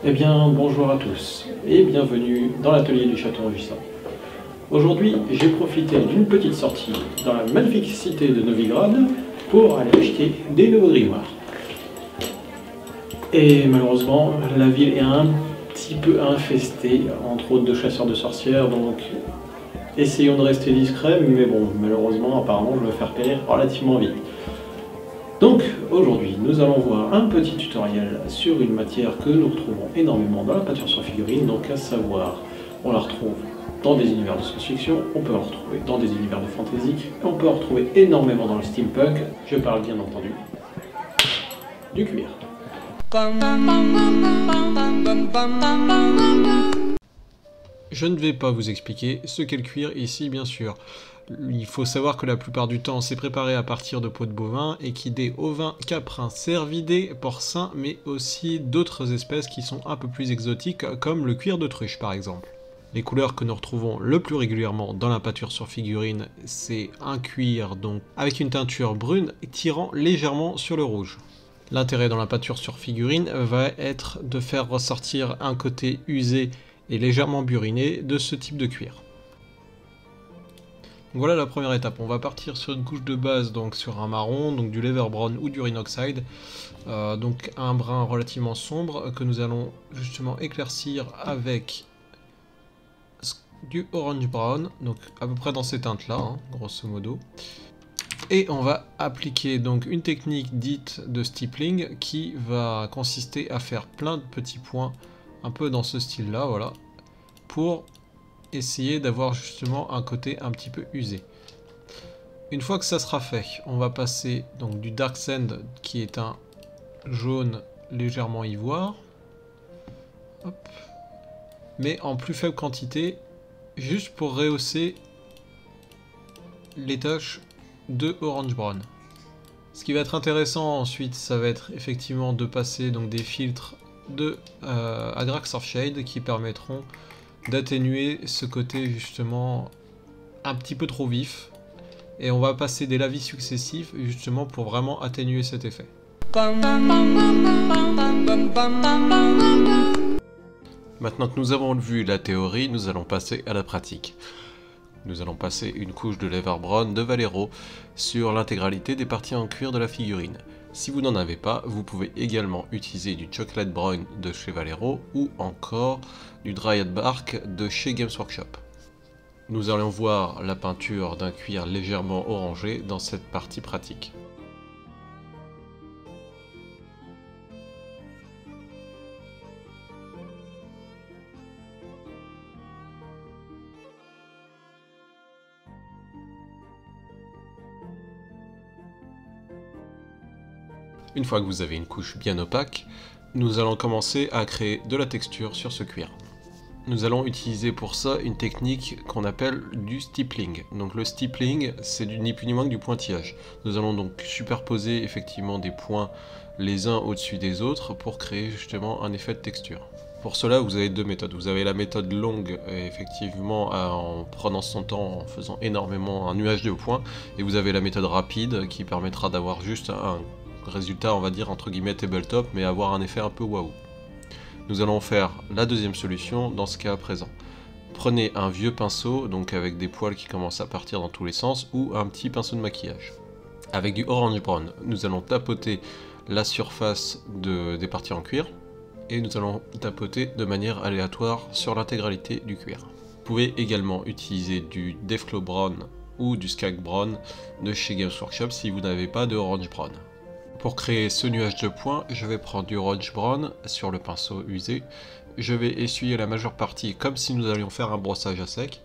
Eh bien, bonjour à tous et bienvenue dans l'atelier du Château Rugissant. Aujourd'hui, j'ai profité d'une petite sortie dans la magnifique cité de Novigrad pour aller acheter des nouveaux grimoires. Et malheureusement, la ville est un petit peu infestée, entre autres de chasseurs de sorcières, donc essayons de rester discrets, mais bon, malheureusement, apparemment, je vais faire périr relativement vite. Donc aujourd'hui nous allons voir un petit tutoriel sur une matière que nous retrouvons énormément dans la peinture sur figurine, donc à savoir on la retrouve dans des univers de science-fiction, on peut la retrouver dans des univers de fantasy, et on peut la retrouver énormément dans le steampunk, je parle bien entendu du cuir. Je ne vais pas vous expliquer ce qu'est le cuir ici bien sûr. Il faut savoir que la plupart du temps c'est préparé à partir de peau de bovin, équidés, ovins, caprins, cervidés, porcins, mais aussi d'autres espèces qui sont un peu plus exotiques comme le cuir d'autruche par exemple. Les couleurs que nous retrouvons le plus régulièrement dans la peinture sur figurine, c'est un cuir donc avec une teinture brune tirant légèrement sur le rouge. L'intérêt dans la peinture sur figurine va être de faire ressortir un côté usé et légèrement buriné de ce type de cuir. Voilà la première étape, on va partir sur une couche de base, donc sur un marron, donc du leather brown ou du rhinoxide, donc un brun relativement sombre que nous allons justement éclaircir avec du orange brown, donc à peu près dans ces teintes là, hein, grosso modo. Et on va appliquer donc une technique dite de stippling qui va consister à faire plein de petits points un peu dans ce style là, voilà, pour essayer d'avoir justement un côté un petit peu usé. Une fois que ça sera fait, on va passer donc du dark sand qui est un jaune légèrement ivoire, hop, mais en plus faible quantité, juste pour rehausser les taches de orange brown. Ce qui va être intéressant ensuite, ça va être effectivement de passer donc des filtres de Agrax of Shade qui permettront d'atténuer ce côté justement un petit peu trop vif, et on va passer des lavis successifs justement pour vraiment atténuer cet effet. Maintenant que nous avons vu la théorie, nous allons passer à la pratique. Nous allons passer une couche de leather brown de Vallejo sur l'intégralité des parties en cuir de la figurine. Si vous n'en avez pas, vous pouvez également utiliser du chocolate brown de chez Vallejo ou encore du dryad bark de chez Games Workshop. Nous allons voir la peinture d'un cuir légèrement orangé dans cette partie pratique. Une fois que vous avez une couche bien opaque, nous allons commencer à créer de la texture sur ce cuir. Nous allons utiliser pour ça une technique qu'on appelle du stippling. Donc le stippling, c'est ni plus ni moins que du pointillage. Nous allons donc superposer effectivement des points les uns au-dessus des autres pour créer justement un effet de texture. Pour cela, vous avez deux méthodes. Vous avez la méthode longue, effectivement, en prenant son temps, en faisant énormément un nuage de points, et vous avez la méthode rapide qui permettra d'avoir juste un résultat, on va dire, entre guillemets tabletop, mais avoir un effet un peu waouh. Nous allons faire la deuxième solution dans ce cas présent. Prenez un vieux pinceau, donc avec des poils qui commencent à partir dans tous les sens, ou un petit pinceau de maquillage. Avec du orange brown, nous allons tapoter la surface des parties en cuir, et nous allons tapoter de manière aléatoire sur l'intégralité du cuir. Vous pouvez également utiliser du Deathclaw Brown ou du Skag Brown de chez Games Workshop si vous n'avez pas de orange brown. Pour créer ce nuage de points, je vais prendre du orange brown sur le pinceau usé. Je vais essuyer la majeure partie comme si nous allions faire un brossage à sec.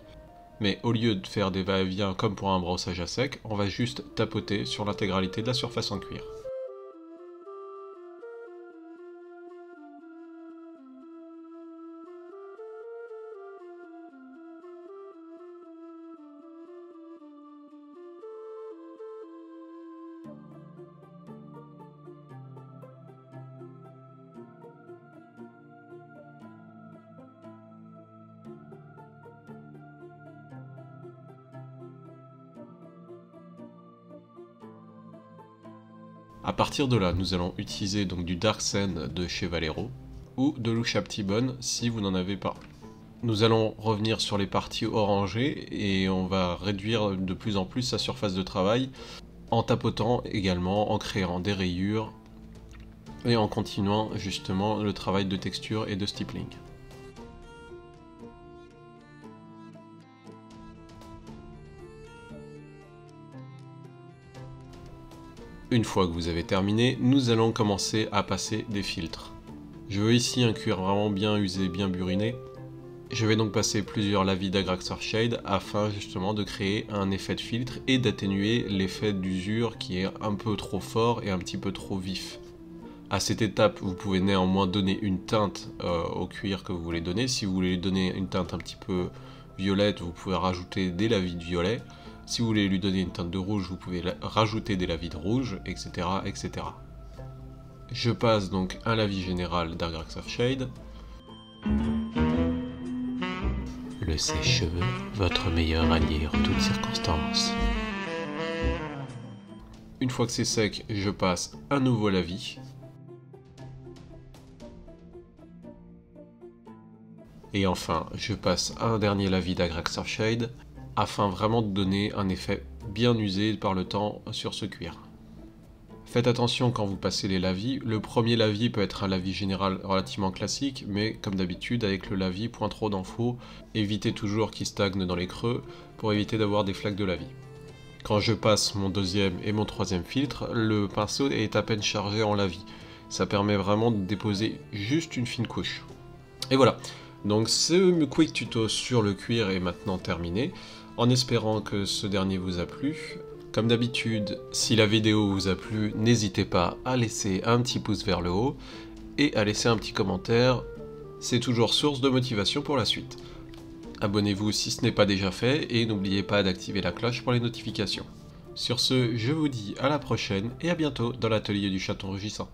Mais au lieu de faire des va-et-vient comme pour un brossage à sec, on va juste tapoter sur l'intégralité de la surface en cuir. À partir de là, nous allons utiliser donc du Dark Sand de chez Vallejo ou de l'Ushabti-Bone si vous n'en avez pas. Nous allons revenir sur les parties orangées et on va réduire de plus en plus sa surface de travail en tapotant également, en créant des rayures et en continuant justement le travail de texture et de stippling. Une fois que vous avez terminé, nous allons commencer à passer des filtres. Je veux ici un cuir vraiment bien usé, bien buriné. Je vais donc passer plusieurs lavis d'Agraxar Shade afin justement de créer un effet de filtre et d'atténuer l'effet d'usure qui est un peu trop fort et un petit peu trop vif. À cette étape, vous pouvez néanmoins donner une teinte au cuir que vous voulez donner. Si vous voulez lui donner une teinte un petit peu violette, vous pouvez rajouter des lavis de violet. Si vous voulez lui donner une teinte de rouge, vous pouvez rajouter des lavis de rouge, etc. etc. Je passe donc un lavis général d'Agraxar Shade. Le sèche-cheveux, votre meilleur allié en toutes circonstances. Une fois que c'est sec, je passe un nouveau lavis. Et enfin, je passe un dernier lavis d'Agraxar Shade afin vraiment de donner un effet bien usé par le temps sur ce cuir. Faites attention quand vous passez les lavis, le premier lavis peut être un lavis général relativement classique, mais comme d'habitude avec le lavis, point trop d'infos, évitez toujours qu'il stagne dans les creux pour éviter d'avoir des flaques de lavis. Quand je passe mon deuxième et mon troisième filtre, le pinceau est à peine chargé en lavis. Ça permet vraiment de déposer juste une fine couche. Et voilà, donc ce quick tuto sur le cuir est maintenant terminé, en espérant que ce dernier vous a plu. Comme d'habitude, si la vidéo vous a plu, n'hésitez pas à laisser un petit pouce vers le haut et à laisser un petit commentaire, c'est toujours source de motivation pour la suite. Abonnez-vous si ce n'est pas déjà fait et n'oubliez pas d'activer la cloche pour les notifications. Sur ce, je vous dis à la prochaine et à bientôt dans l'atelier du chaton rugissant.